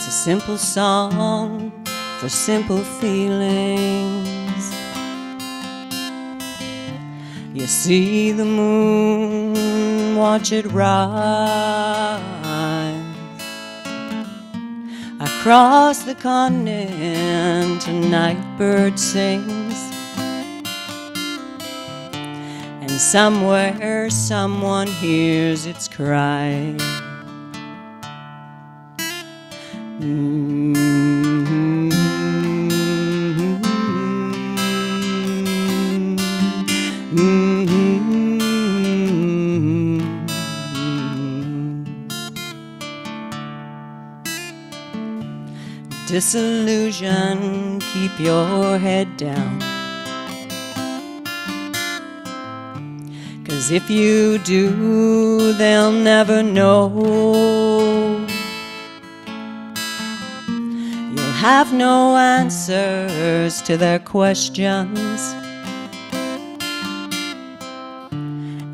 It's a simple song for simple feelings. You see the moon, watch it rise across the continent. A night bird sings, and somewhere someone hears its cry. Disillusion, keep your head down, 'cause if you do, they'll never know. You'll have no answers to their questions,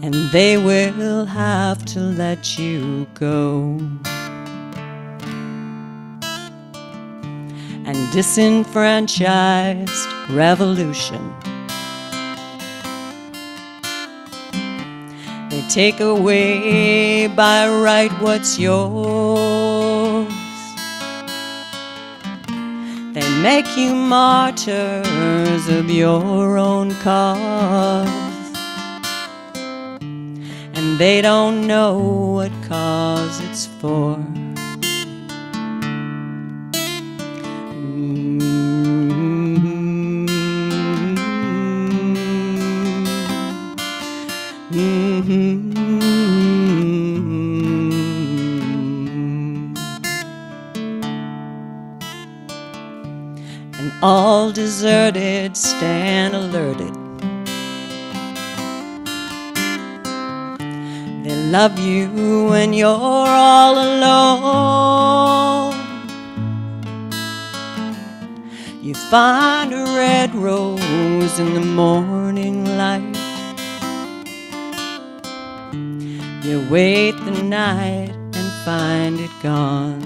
and they will have to let you go. And disenfranchised revolution, they take away by right what's yours. They make you martyrs of your own cause, and they don't know what cause it's for. And all deserted stand alerted. They love you when you're all alone. You find a red rose in the morning light. You wait the night and find it gone.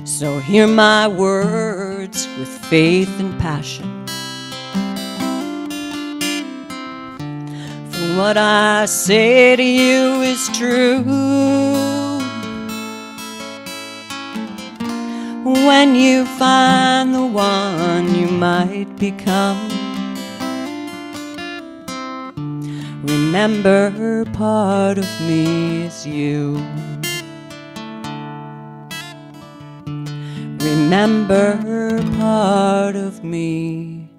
So hear my words with faith and passion. For what I say to you is true. When you find the one you might become, remember part of me is you. Remember, part of me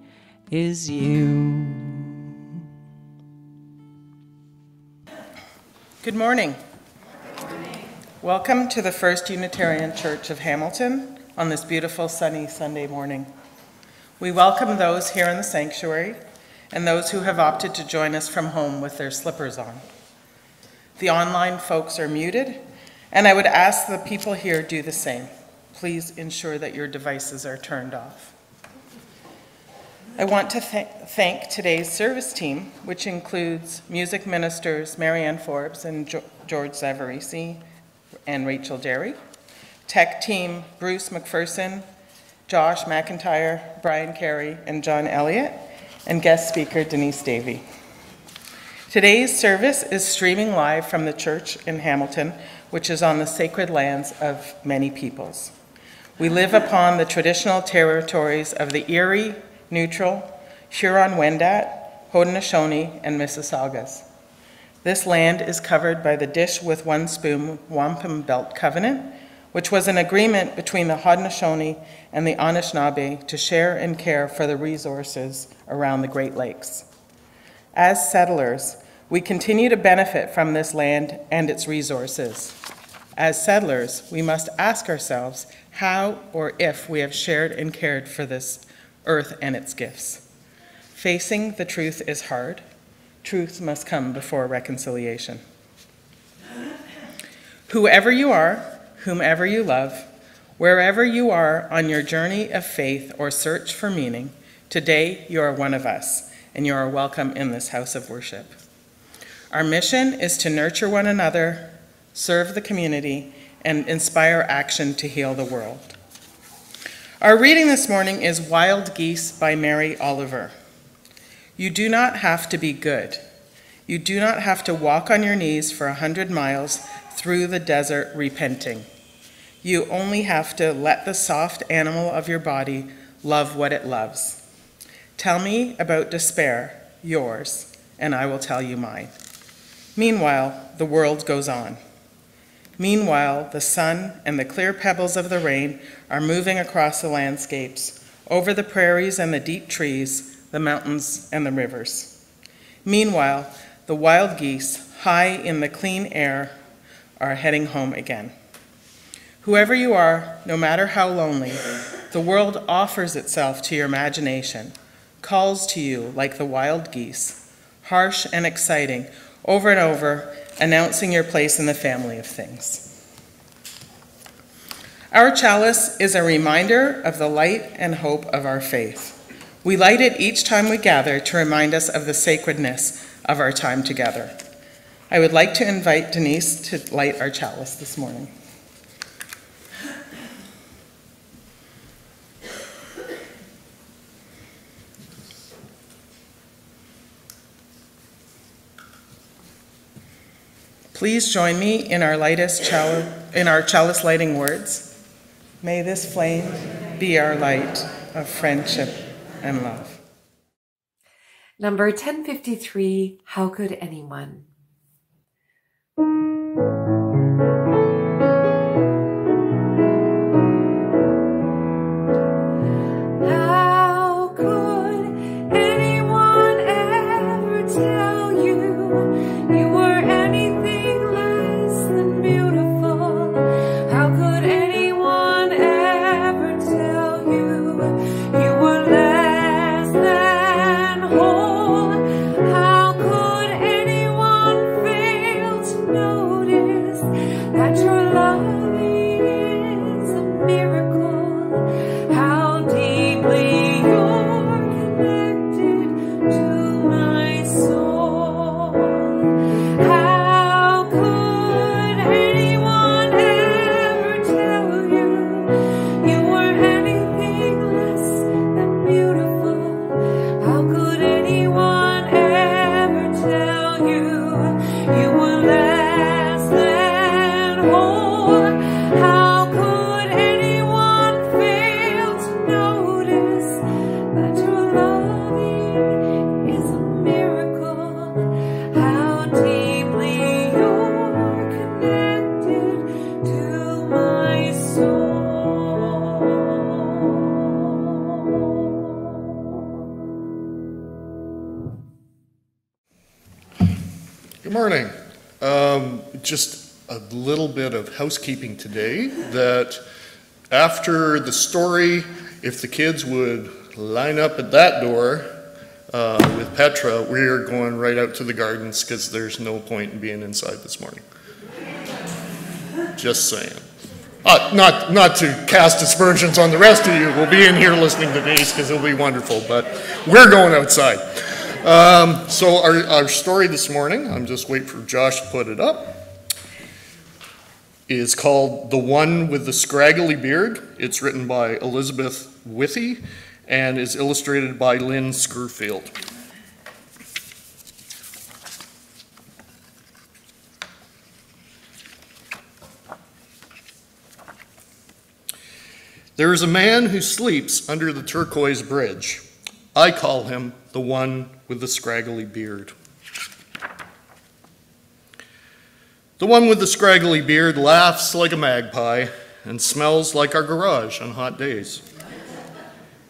is you. Good morning. Welcome to the First Unitarian Church of Hamilton on this beautiful sunny Sunday morning. We welcome those here in the sanctuary and those who have opted to join us from home with their slippers on. The online folks are muted, and I would ask the people here do the same. Please ensure that your devices are turned off. I want to thank today's service team, which includes music ministers Marianne Forbes and George Zavarisi and Rachel Derry, tech team Bruce McPherson, Josh McIntyre, Brian Carey, and John Elliott, and guest speaker Denise Davey. Today's service is streaming live from the church in Hamilton, which is on the sacred lands of many peoples. We live upon the traditional territories of the Erie, Neutral, Huron-Wendat, Haudenosaunee, and Mississaugas. This land is covered by the Dish with One Spoon Wampum Belt Covenant, which was an agreement between the Haudenosaunee and the Anishinaabe to share and care for the resources around the Great Lakes. As settlers, we continue to benefit from this land and its resources. As settlers, we must ask ourselves how or if we have shared and cared for this earth and its gifts. Facing the truth is hard. Truth must come before reconciliation. Whoever you are, whomever you love, wherever you are on your journey of faith or search for meaning, today you are one of us, and you are welcome in this house of worship. Our mission is to nurture one another, serve the community, and inspire action to heal the world. Our reading this morning is Wild Geese by Mary Oliver. You do not have to be good. You do not have to walk on your knees for 100 miles through the desert repenting. You only have to let the soft animal of your body love what it loves. Tell me about despair, yours, and I will tell you mine. Meanwhile, the world goes on. Meanwhile, the sun and the clear pebbles of the rain are moving across the landscapes, over the prairies and the deep trees, the mountains and the rivers. Meanwhile, the wild geese, high in the clean air, are heading home again. Whoever you are, no matter how lonely, the world offers itself to your imagination, calls to you like the wild geese, harsh and exciting, over and over, announcing your place in the family of things. Our chalice is a reminder of the light and hope of our faith. We light it each time we gather to remind us of the sacredness of our time together. I would like to invite Denise to light our chalice this morning. Please join me in our chalice lighting words. May this flame be our light of friendship and love. Number 1053, How Could Anyone? How could anyone ever tell you you were anything less than beautiful? How could anyone ever tell you you were less than whole? How could anyone fail to notice that your love is a miracle? How deeply you're connected to my soul. How could anyone ever tell you you were anything less than beautiful? How could anyone ever tell you you were less than whole? How could anyone fail to notice that your loving is a miracle? How deeply you're connected to my soul. Good morning. Just a little bit of housekeeping today, that after the story, if the kids would line up at that door with Petra, we're going right out to the gardens because there's no point in being inside this morning. Just saying. Not to cast aspersions on the rest of you. We'll be in here listening to Denise because it'll be wonderful, but we're going outside. So our story this morning, I'm just waiting for Josh to put it up, is called The One with the Scraggly Beard. It's written by Elizabeth Withy and is illustrated by Lynn Scurfield. There is a man who sleeps under the turquoise bridge. I call him the one with the scraggly beard. The one with the scraggly beard laughs like a magpie and smells like our garage on hot days.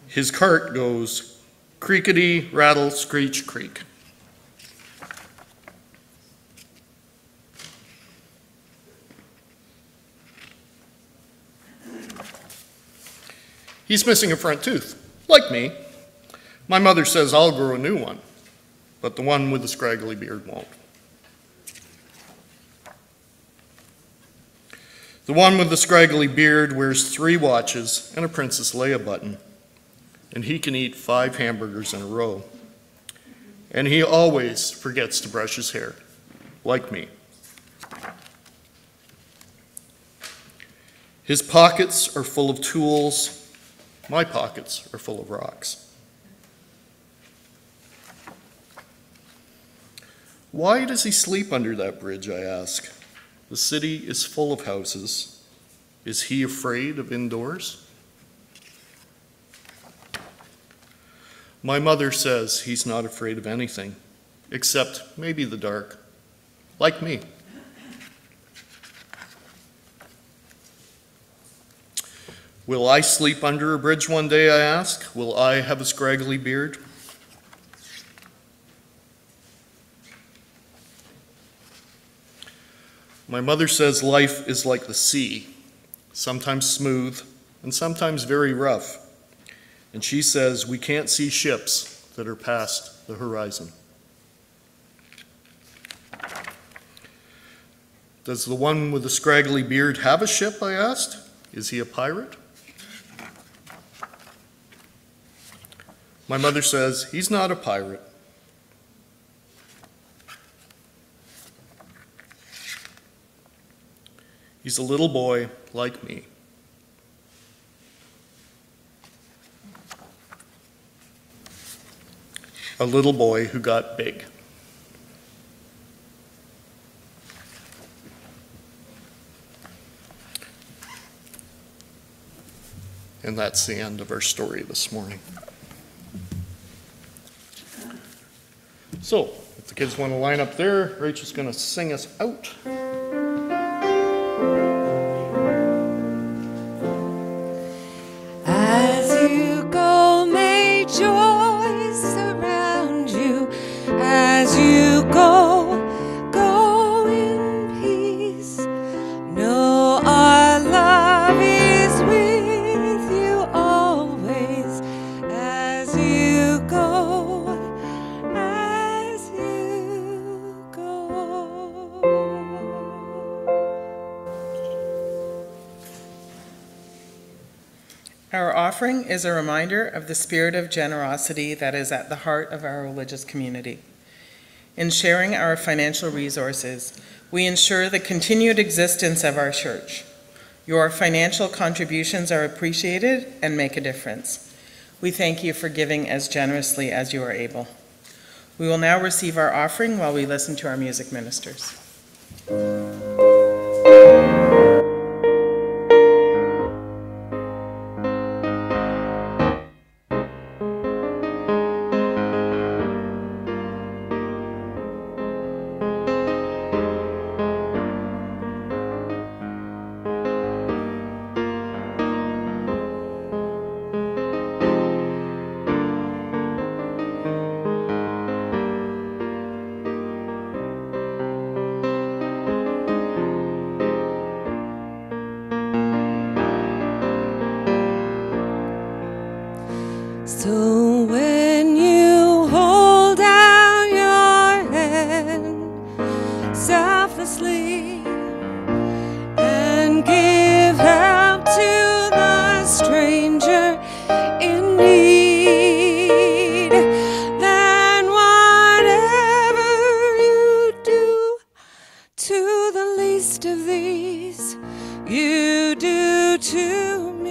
His cart goes creakety, rattle, screech, creak. He's missing a front tooth, like me. My mother says I'll grow a new one, but the one with the scraggly beard won't. The one with the scraggly beard wears 3 watches and a Princess Leia button, and he can eat 5 hamburgers in a row. And he always forgets to brush his hair, like me. His pockets are full of tools. My pockets are full of rocks. Why does he sleep under that bridge, I ask? The city is full of houses. Is he afraid of indoors? My mother says he's not afraid of anything, except maybe the dark, like me. Will I sleep under a bridge one day, I ask? Will I have a scraggly beard? My mother says life is like the sea, sometimes smooth and sometimes very rough. And she says we can't see ships that are past the horizon. Does the one with the scraggly beard have a ship, I asked? Is he a pirate? My mother says he's not a pirate. He's a little boy like me. A little boy who got big. And that's the end of our story this morning. So, if the kids want to line up there, Rachel's going to sing us out. As you go, may joy surround you. As you go, go in peace. Know our love is with you always. As you go, as you go. Our offering is a reminder of the spirit of generosity that is at the heart of our religious community. In sharing our financial resources, we ensure the continued existence of our church. Your financial contributions are appreciated and make a difference. We thank you for giving as generously as you are able. We will now receive our offering while we listen to our music ministers. So when you hold out your hand selflessly and give help to the stranger in need, then whatever you do to the least of these, you do to me.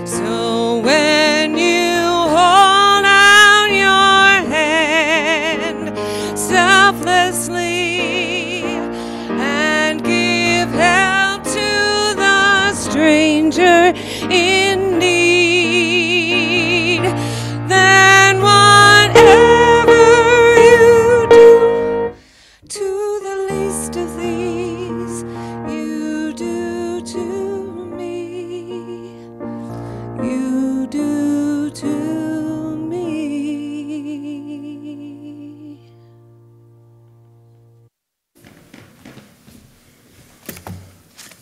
So when you hold out your hand selflessly and give help to the stranger in need, then whatever you do to the least of these, you do to me. You do to me.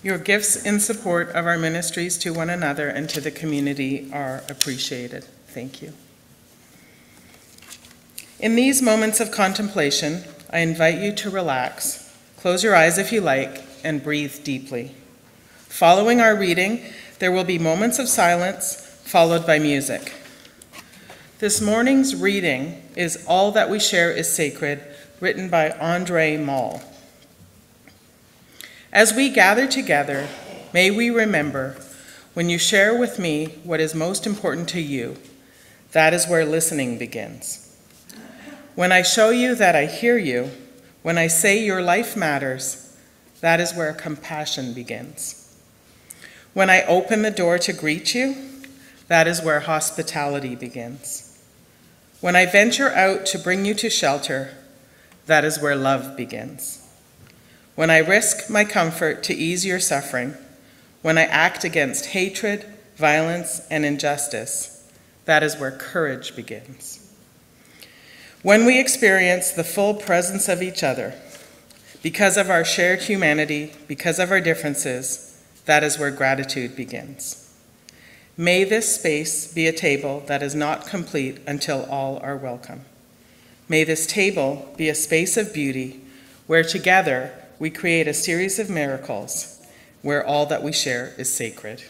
Your gifts in support of our ministries to one another and to the community are appreciated. Thank you. In these moments of contemplation, I invite you to relax. Close your eyes if you like, and breathe deeply. Following our reading, there will be moments of silence, followed by music. This morning's reading is All That We Share is Sacred, written by Andre Mall. As we gather together, may we remember, when you share with me what is most important to you, that is where listening begins. When I show you that I hear you, when I say your life matters, that is where compassion begins. When I open the door to greet you, that is where hospitality begins. When I venture out to bring you to shelter, that is where love begins. When I risk my comfort to ease your suffering, when I act against hatred, violence, and injustice, that is where courage begins. When we experience the full presence of each other, because of our shared humanity, because of our differences, that is where gratitude begins. May this space be a table that is not complete until all are welcome. May this table be a space of beauty where together we create a series of miracles where all that we share is sacred.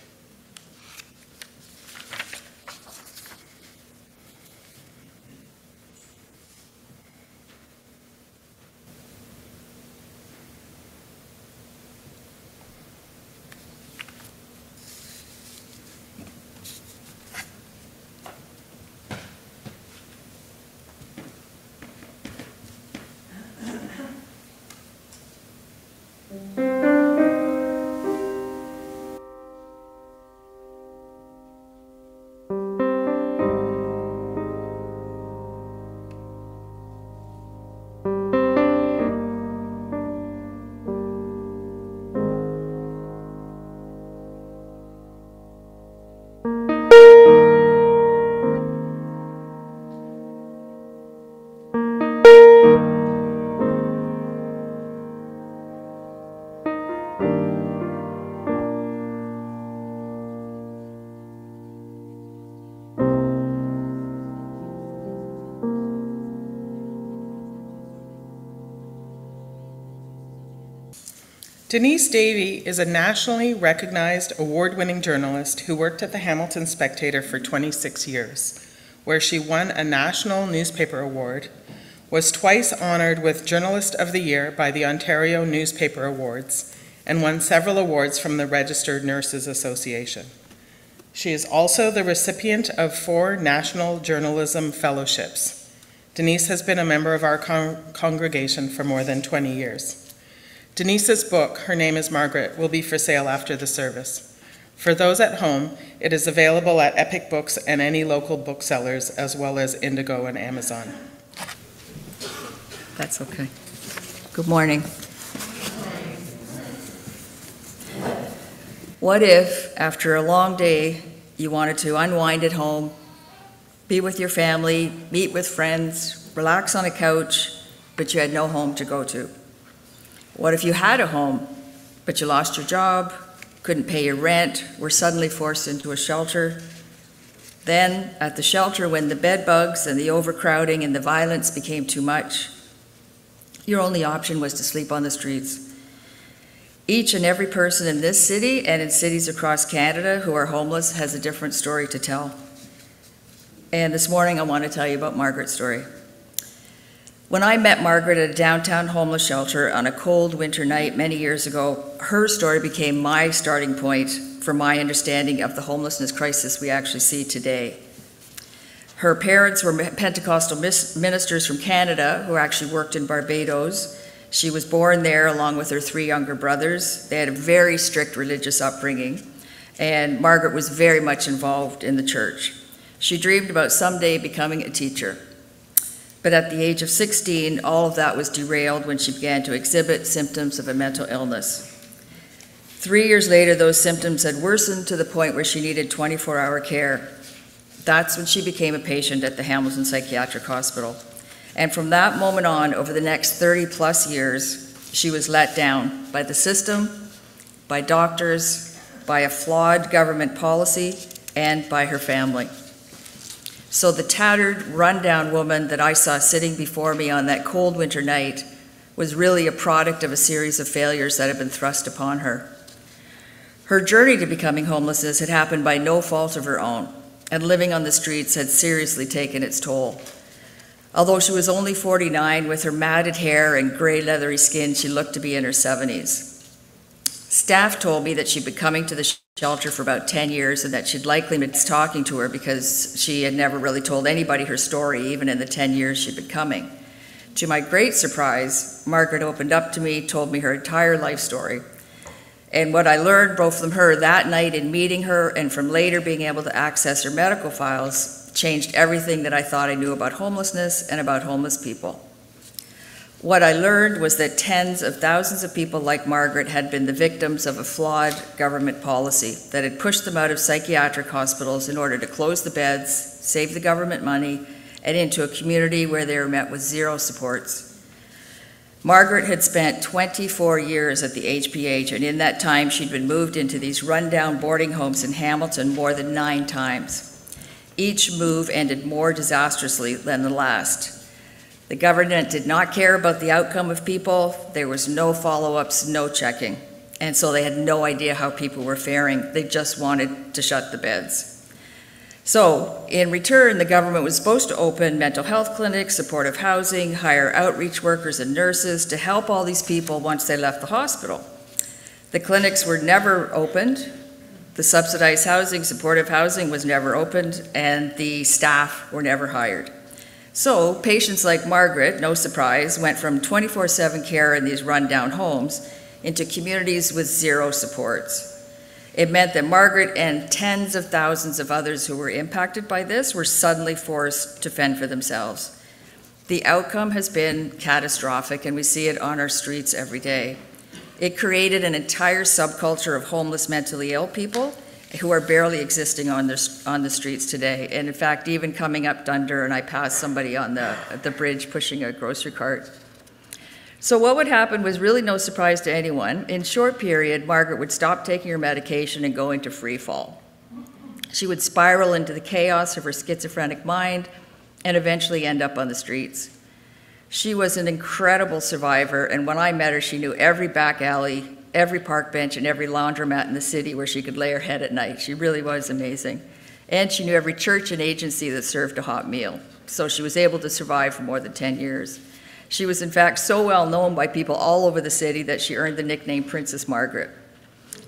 Denise Davey is a nationally recognized award-winning journalist who worked at the Hamilton Spectator for 26 years, where she won a National Newspaper Award, was twice honored with Journalist of the Year by the Ontario Newspaper Awards, and won several awards from the Registered Nurses Association. She is also the recipient of 4 National Journalism Fellowships. Denise has been a member of our congregation for more than 20 years. Denise's book, Her Name is Margaret, will be for sale after the service. For those at home, it is available at Epic Books and any local booksellers, as well as Indigo and Amazon. That's okay. Good morning. What if, after a long day, you wanted to unwind at home, be with your family, meet with friends, relax on a couch, but you had no home to go to? What if you had a home, but you lost your job, couldn't pay your rent, were suddenly forced into a shelter? Then, at the shelter, when the bed bugs and the overcrowding and the violence became too much, your only option was to sleep on the streets. Each and every person in this city and in cities across Canada who are homeless has a different story to tell. And this morning I want to tell you about Margaret's story. When I met Margaret at a downtown homeless shelter on a cold winter night many years ago, her story became my starting point for my understanding of the homelessness crisis we actually see today. Her parents were Pentecostal ministers from Canada who actually worked in Barbados. She was born there along with her 3 younger brothers. They had a very strict religious upbringing, and Margaret was very much involved in the church. She dreamed about someday becoming a teacher. But at the age of 16, all of that was derailed when she began to exhibit symptoms of a mental illness. 3 years later, those symptoms had worsened to the point where she needed 24-hour care. That's when she became a patient at the Hamilton Psychiatric Hospital. And from that moment on, over the next 30-plus years, she was let down by the system, by doctors, by a flawed government policy, and by her family. So the tattered, rundown woman that I saw sitting before me on that cold winter night was really a product of a series of failures that had been thrust upon her. Her journey to becoming homeless had happened by no fault of her own, and living on the streets had seriously taken its toll. Although she was only 49, with her matted hair and gray leathery skin, she looked to be in her 70s. Staff told me that she'd been coming to the shelter for about 10 years and that she'd likely been talking to her because she had never really told anybody her story, even in the 10 years she'd been coming. To my great surprise, Margaret opened up to me, told me her entire life story. And what I learned both from her that night in meeting her and from later being able to access her medical files changed everything that I thought I knew about homelessness and about homeless people. What I learned was that tens of thousands of people like Margaret had been the victims of a flawed government policy that had pushed them out of psychiatric hospitals in order to close the beds, save the government money, and into a community where they were met with zero supports. Margaret had spent 24 years at the HPH, and in that time she'd been moved into these rundown boarding homes in Hamilton more than 9 times. Each move ended more disastrously than the last. The government did not care about the outcome of people. There was no follow-ups, no checking. And so they had no idea how people were faring. They just wanted to shut the beds. So in return, the government was supposed to open mental health clinics, supportive housing, hire outreach workers and nurses to help all these people once they left the hospital. The clinics were never opened. The subsidized housing, supportive housing was never opened, and the staff were never hired. So patients like Margaret, no surprise, went from 24/7 care in these rundown homes into communities with zero supports. It meant that Margaret and tens of thousands of others who were impacted by this were suddenly forced to fend for themselves. The outcome has been catastrophic, and we see it on our streets every day. It created an entire subculture of homeless mentally ill people who are barely existing on the streets today. And in fact, even coming up Dunder, and I passed somebody on the bridge pushing a grocery cart. So what would happen was really no surprise to anyone. In short period, Margaret would stop taking her medication and go into free fall. She would spiral into the chaos of her schizophrenic mind and eventually end up on the streets. She was an incredible survivor, and when I met her, she knew every back alley, every park bench, and every laundromat in the city where she could lay her head at night. She really was amazing. And she knew every church and agency that served a hot meal. So she was able to survive for more than 10 years. She was in fact so well known by people all over the city that she earned the nickname Princess Margaret.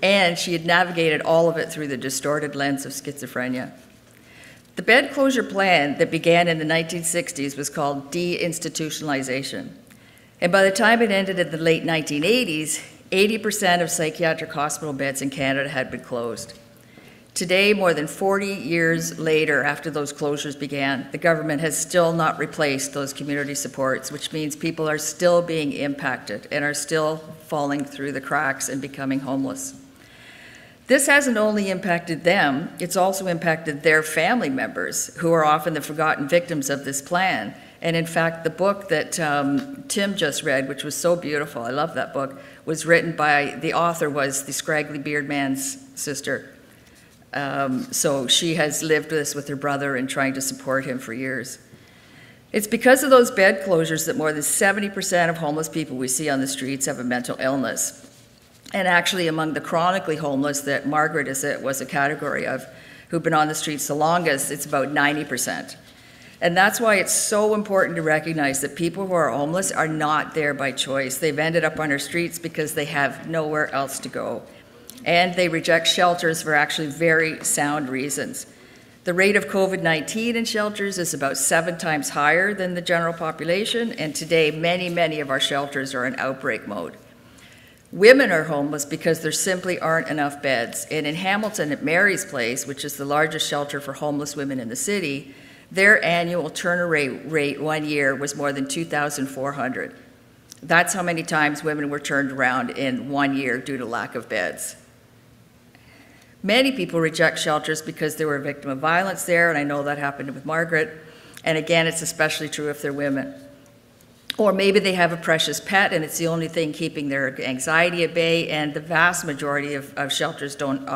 And she had navigated all of it through the distorted lens of schizophrenia. The bed closure plan that began in the 1960s was called deinstitutionalization. And by the time it ended in the late 1980s, 80% of psychiatric hospital beds in Canada had been closed. Today, more than 40 years later, after those closures began, the government has still not replaced those community supports, which means people are still being impacted and are still falling through the cracks and becoming homeless. This hasn't only impacted them, it's also impacted their family members, who are often the forgotten victims of this plan. And in fact, the book that Tim just read, which was so beautiful, I love that book, was written by, the author was the Scraggly Beard man's sister. So she has lived this with her brother and trying to support him for years. It's because of those bed closures that more than 70% of homeless people we see on the streets have a mental illness. And actually among the chronically homeless that Margaret was a category of, who've been on the streets the longest, it's about 90%. And that's why it's so important to recognize that people who are homeless are not there by choice. They've ended up on our streets because they have nowhere else to go. And they reject shelters for actually very sound reasons. The rate of COVID-19 in shelters is about 7 times higher than the general population, and today many, many of our shelters are in outbreak mode. Women are homeless because there simply aren't enough beds. And in Hamilton at Mary's Place, which is the largest shelter for homeless women in the city, their annual turnover rate 1 year was more than 2,400. That's how many times women were turned around in 1 year due to lack of beds. Many people reject shelters because they were a victim of violence there, and I know that happened with Margaret. And again, it's especially true if they're women. Or maybe they have a precious pet and it's the only thing keeping their anxiety at bay, and the vast majority of shelters don't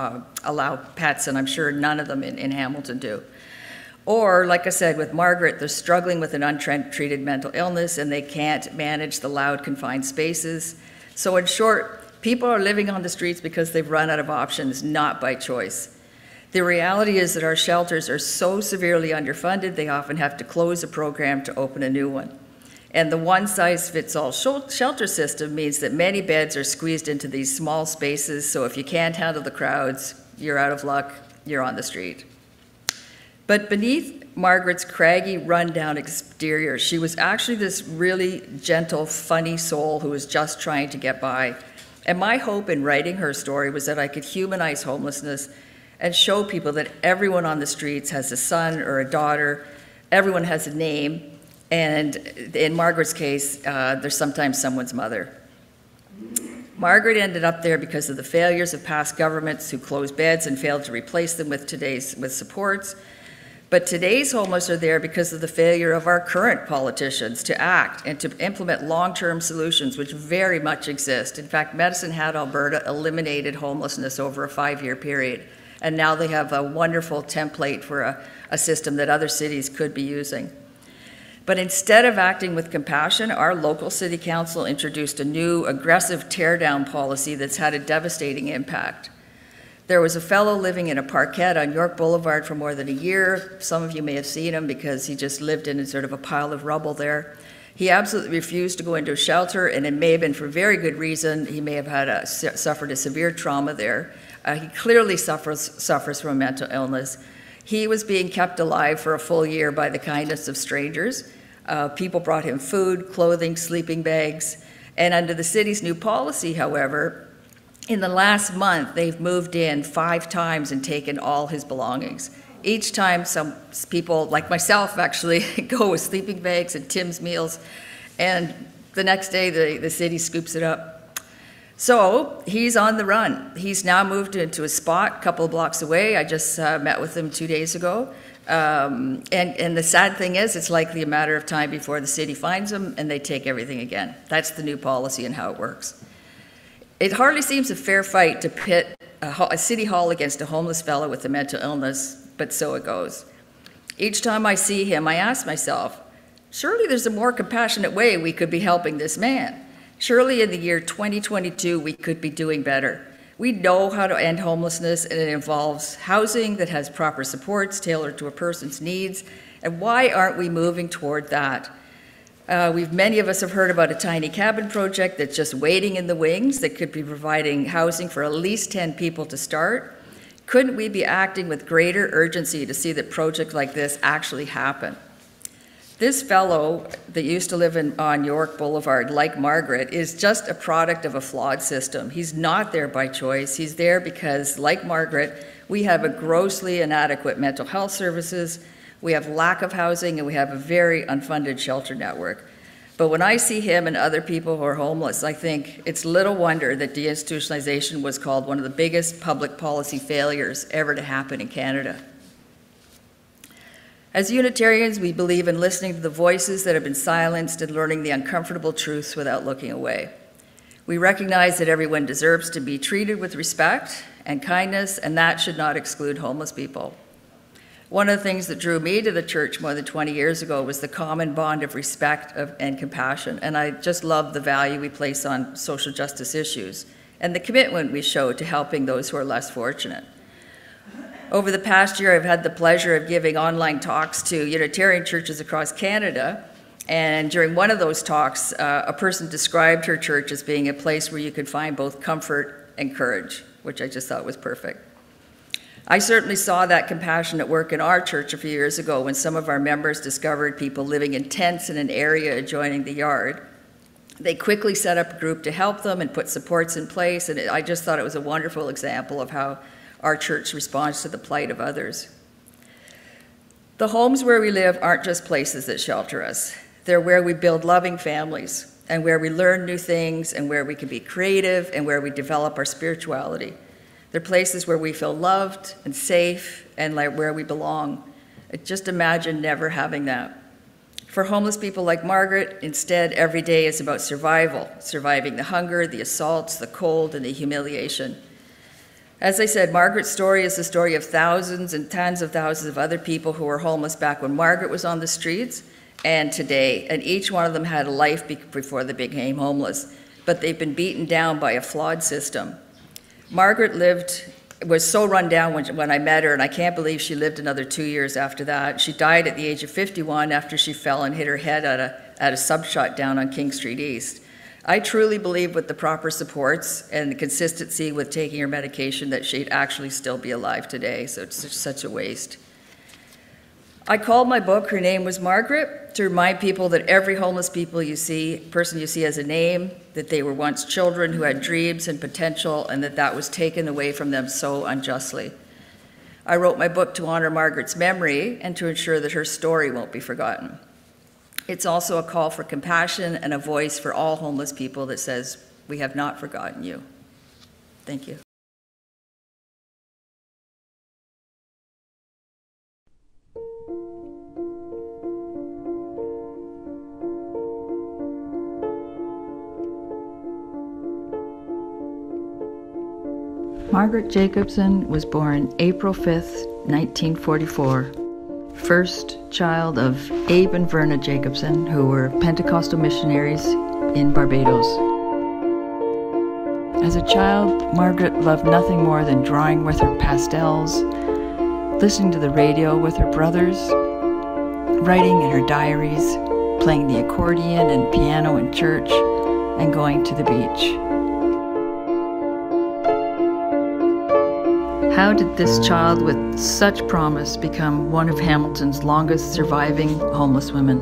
allow pets, and I'm sure none of them in Hamilton do. Or, like I said, with Margaret, they're struggling with an untreated mental illness and they can't manage the loud, confined spaces. So in short, people are living on the streets because they've run out of options, not by choice. The reality is that our shelters are so severely underfunded, they often have to close a program to open a new one. And the one-size-fits-all shelter system means that many beds are squeezed into these small spaces, so if you can't handle the crowds, you're out of luck, you're on the street. But beneath Margaret's craggy, run-down exterior, she was actually this really gentle, funny soul who was just trying to get by. And my hope in writing her story was that I could humanize homelessness and show people that everyone on the streets has a son or a daughter, everyone has a name, and in Margaret's case, there's sometimes someone's mother. Margaret ended up there because of the failures of past governments who closed beds and failed to replace them with supports. But today's homeless are there because of the failure of our current politicians to act and to implement long-term solutions, which very much exist. In fact, Medicine Hat, Alberta eliminated homelessness over a 5-year period, and now they have a wonderful template for a system that other cities could be using. But instead of acting with compassion, our local city council introduced a new aggressive tear-down policy that's had a devastating impact. There was a fellow living in a parkette on York Boulevard for more than a year. Some of you may have seen him because he just lived in sort of a pile of rubble there. He absolutely refused to go into a shelter, and it may have been for very good reason. He may have suffered a severe trauma there. He clearly suffers from a mental illness. He was being kept alive for a full year by the kindness of strangers. People brought him food, clothing, sleeping bags. And under the city's new policy, however, in the last month, they've moved in 5 times and taken all his belongings. Each time, some people, like myself, actually go with sleeping bags and Tim's meals, and the next day, the city scoops it up. So he's on the run. He's now moved into a spot a couple of blocks away. I just met with him 2 days ago. And the sad thing is, it's likely a matter of time before the city finds him and they take everything again. That's the new policy and how it works. It hardly seems a fair fight to pit a city hall against a homeless fellow with a mental illness, but so it goes. Each time I see him, I ask myself, surely there's a more compassionate way we could be helping this man. Surely in the year 2022, we could be doing better. We know how to end homelessness, and it involves housing that has proper supports tailored to a person's needs. And why aren't we moving toward that? Many of us have heard about a tiny cabin project that's just waiting in the wings that could be providing housing for at least 10 people to start. Couldn't we be acting with greater urgency to see that projects like this actually happen? This fellow that used to live on York Boulevard, like Margaret, is just a product of a flawed system. He's not there by choice. He's there because, like Margaret, we have a grossly inadequate mental health services, we have lack of housing, and we have a very unfunded shelter network. But when I see him and other people who are homeless, I think it's little wonder that deinstitutionalization was called one of the biggest public policy failures ever to happen in Canada. As Unitarians, we believe in listening to the voices that have been silenced and learning the uncomfortable truths without looking away. We recognize that everyone deserves to be treated with respect and kindness, and that should not exclude homeless people. One of the things that drew me to the church more than 20 years ago was the common bond of respect and compassion, and I just love the value we place on social justice issues and the commitment we show to helping those who are less fortunate. Over the past year, I've had the pleasure of giving online talks to Unitarian churches across Canada, and during one of those talks, a person described her church as being a place where you could find both comfort and courage, which I just thought was perfect. I certainly saw that compassion at work in our church a few years ago when some of our members discovered people living in tents in an area adjoining the yard. They quickly set up a group to help them and put supports in place, and I just thought it was a wonderful example of how our church responds to the plight of others. The homes where we live aren't just places that shelter us. They're where we build loving families and where we learn new things and where we can be creative and where we develop our spirituality. They're places where we feel loved and safe and where we belong. Just imagine never having that. For homeless people like Margaret, instead, every day is about survival, surviving the hunger, the assaults, the cold, and the humiliation. As I said, Margaret's story is the story of thousands and tens of thousands of other people who were homeless back when Margaret was on the streets and today, and each one of them had a life before they became homeless, but they've been beaten down by a flawed system. Margaret was so run down when I met her, and I can't believe she lived another 2 years after that. She died at the age of 51 after she fell and hit her head at a sub shot down on King Street East. I truly believe with the proper supports and the consistency with taking her medication that she'd actually still be alive today, so it's just such a waste. I called my book Her Name Was Margaret to remind people that every homeless person you see has a name, that they were once children who had dreams and potential, and that was taken away from them so unjustly. I wrote my book to honor Margaret's memory and to ensure that her story won't be forgotten. It's also a call for compassion and a voice for all homeless people that says, we have not forgotten you. Thank you. Margaret Jacobson was born April 5th, 1944. First child of Abe and Verna Jacobson, who were Pentecostal missionaries in Barbados. As a child, Margaret loved nothing more than drawing with her pastels, listening to the radio with her brothers, writing in her diaries, playing the accordion and piano in church, and going to the beach. How did this child with such promise become one of Hamilton's longest surviving homeless women?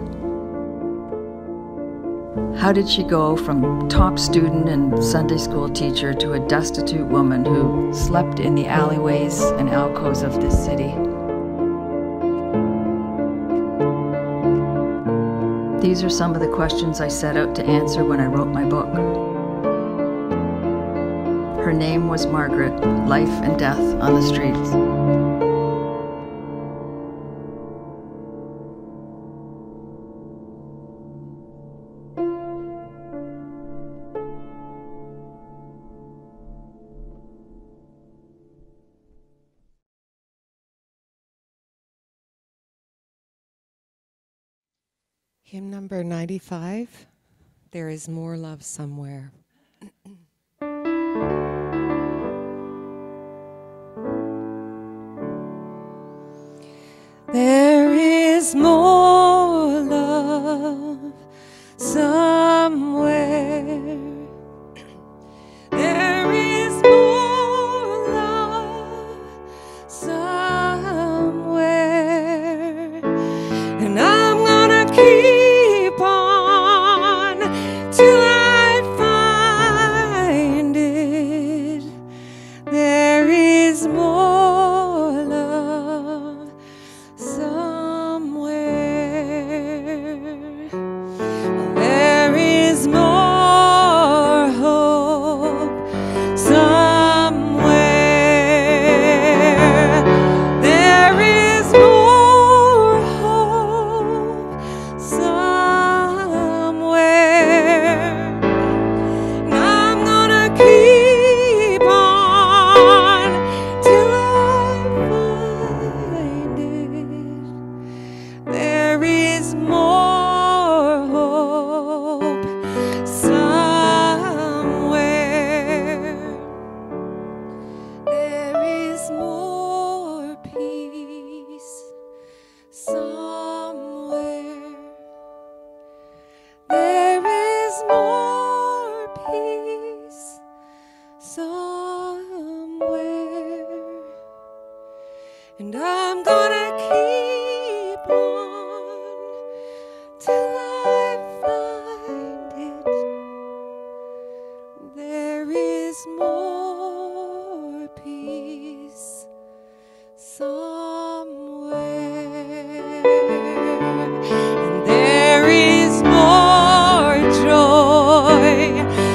How did she go from top student and Sunday school teacher to a destitute woman who slept in the alleyways and alcoves of this city? These are some of the questions I set out to answer when I wrote my book. Her name was Margaret, life and death on the streets. Hymn number 95, There Is More Love Somewhere. There is more love somewhere. There is more love somewhere. And I'm gonna keep on till I find it. There is more love somewhere. There is more hope somewhere. There is more hope somewhere. And I'm gonna keep on till I find it. There is more hope somewhere. There is more peace somewhere. There is more peace somewhere. And I'm gonna keep on till I find it. There is more peace somewhere. And there is more joy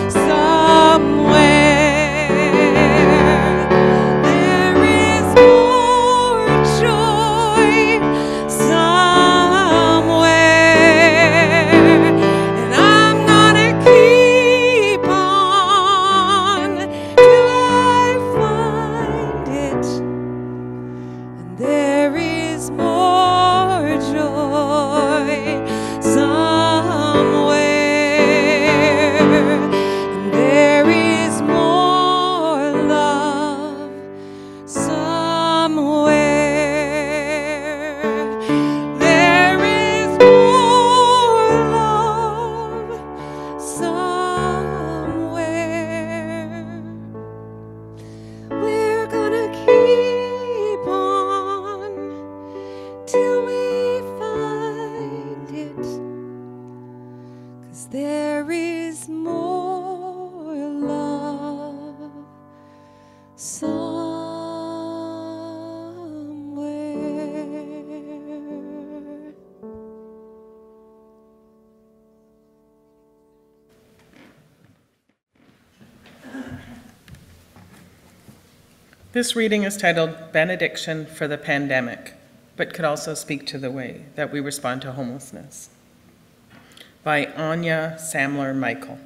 somewhere. There is more joy somewhere. And I'm gonna keep on till I find This reading is titled Benediction for the Pandemic, but could also speak to the way that we respond to homelessness, by Anya Samler Michael.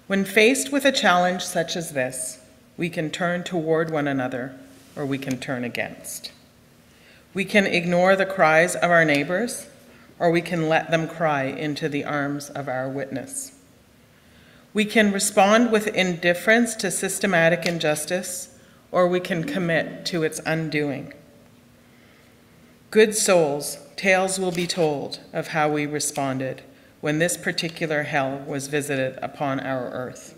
When faced with a challenge such as this, we can turn toward one another, or we can turn against. We can ignore the cries of our neighbors, or we can let them cry into the arms of our witness. We can respond with indifference to systematic injustice, or we can commit to its undoing. Good souls, tales will be told of how we responded when this particular hell was visited upon our earth.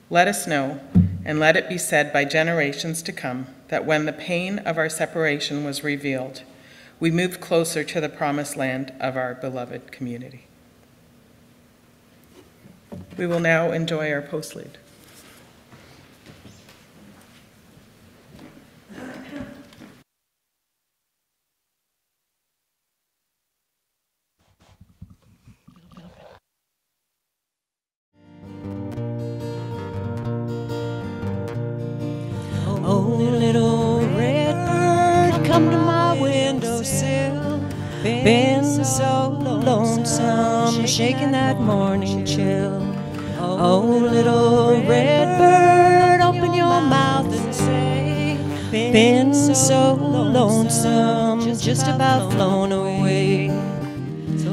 Let us know, and let it be said by generations to come, that when the pain of our separation was revealed, we moved closer to the promised land of our beloved community. We will now enjoy our postlude. Oh, little red bird, come to my windowsill. Been so lonesome, shaking that morning chill. Oh, little red bird, open your mouth and say, been so lonesome, just about flown away.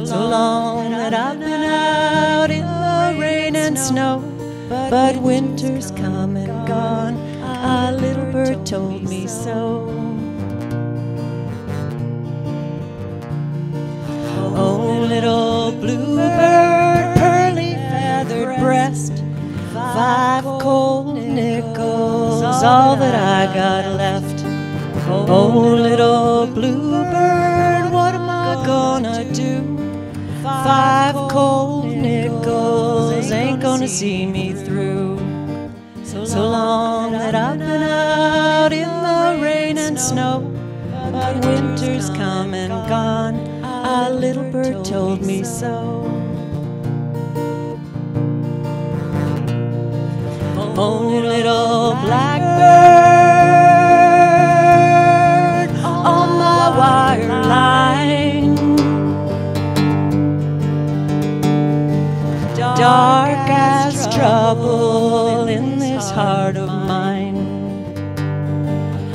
So long that I've been out in the rain and snow, but winter's come and gone. A little bird told me so. Oh, little bluebird, pearly feathered breast, 5 cold nickels, all that I got left. Oh, little bluebird, what am I gonna do? 5 cold nickels ain't gonna see me through. So long that I've been out in the rain and snow, but winter's come and gone. A little bird told me so. Oh, little blackbird on my wire line, dark as trouble in this heart of mine.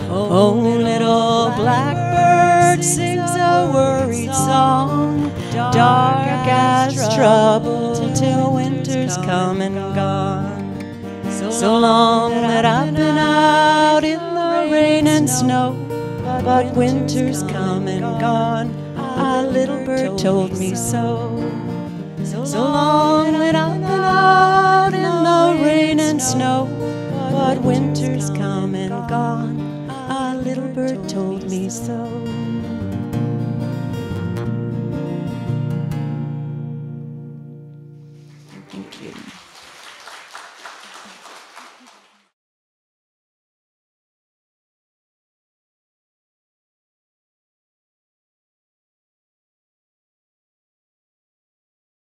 Oh, little blackbird sings a worried song, dark as trouble till winter's come and gone. So long that I've been out in the rain and snow, but winter's come and gone. A little bird told me so. So long that I've been out in the rain and snow, but winter's come and gone. A little bird told me so. Thank you.